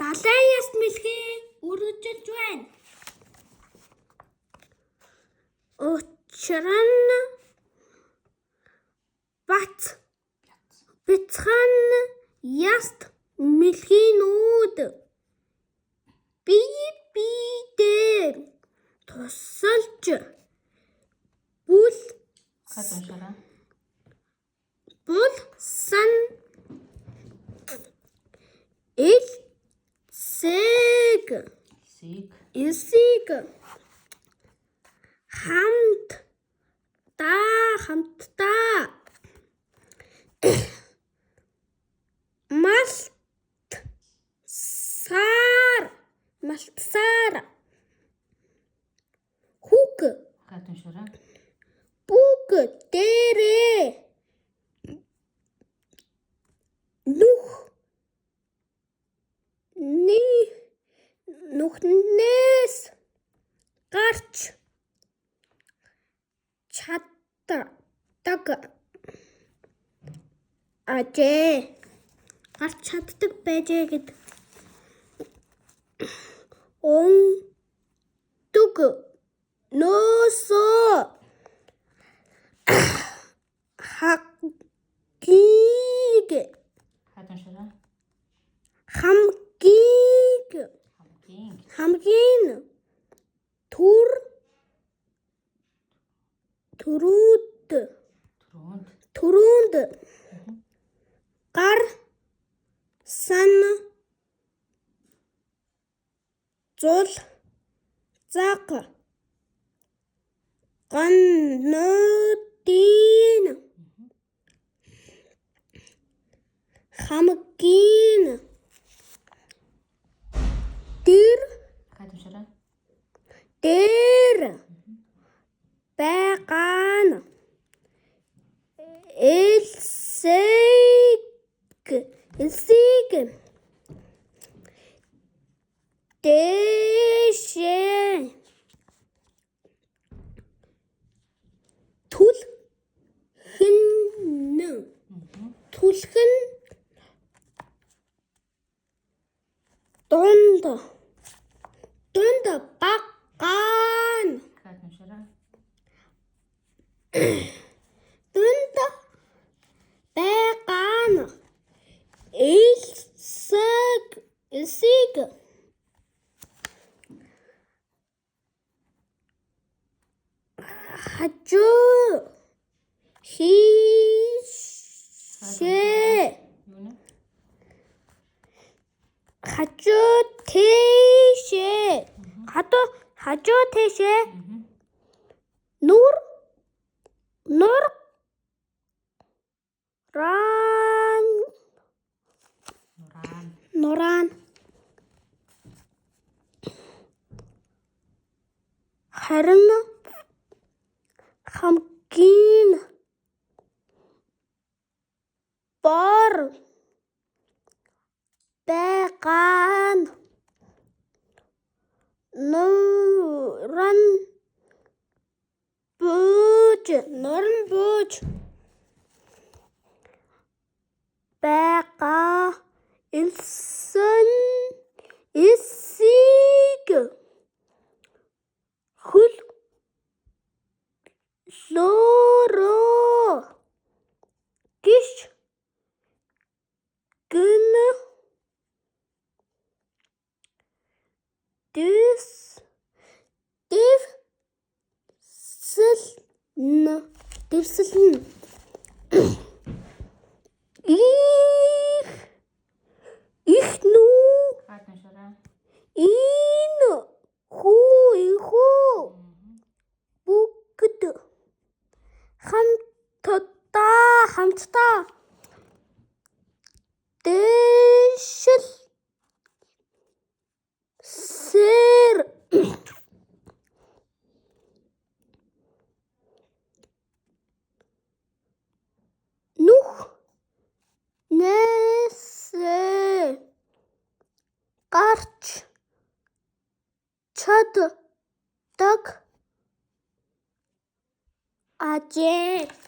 Далайяс мэлхий үргэлжилж байна. Учир нь бяцхан яст мэлхийнүүд биедээ тусалж булсан элсийг хамтдаа малтсаар бүг дээрээ нүхнээс гарч чаддаг байжээ гэдэг. Өндөг нөөсөө хамгийн түрүүнд гарсан зулзаг гануудын хамгийн дээр байгаа нь элсийг дээшээ түлхэн дунд байгаа нь элсийг хажуу тийшээ нуран харин хамгийн бор байгаа нь нуран бууж байгаа элсийг хөлөөрөө гიშ гэн дэвсэлнэ. Их нүү энэ хүү бүгд хамтдаа дэшил сэр нүхнээсээ гарч чаддаг ажээ.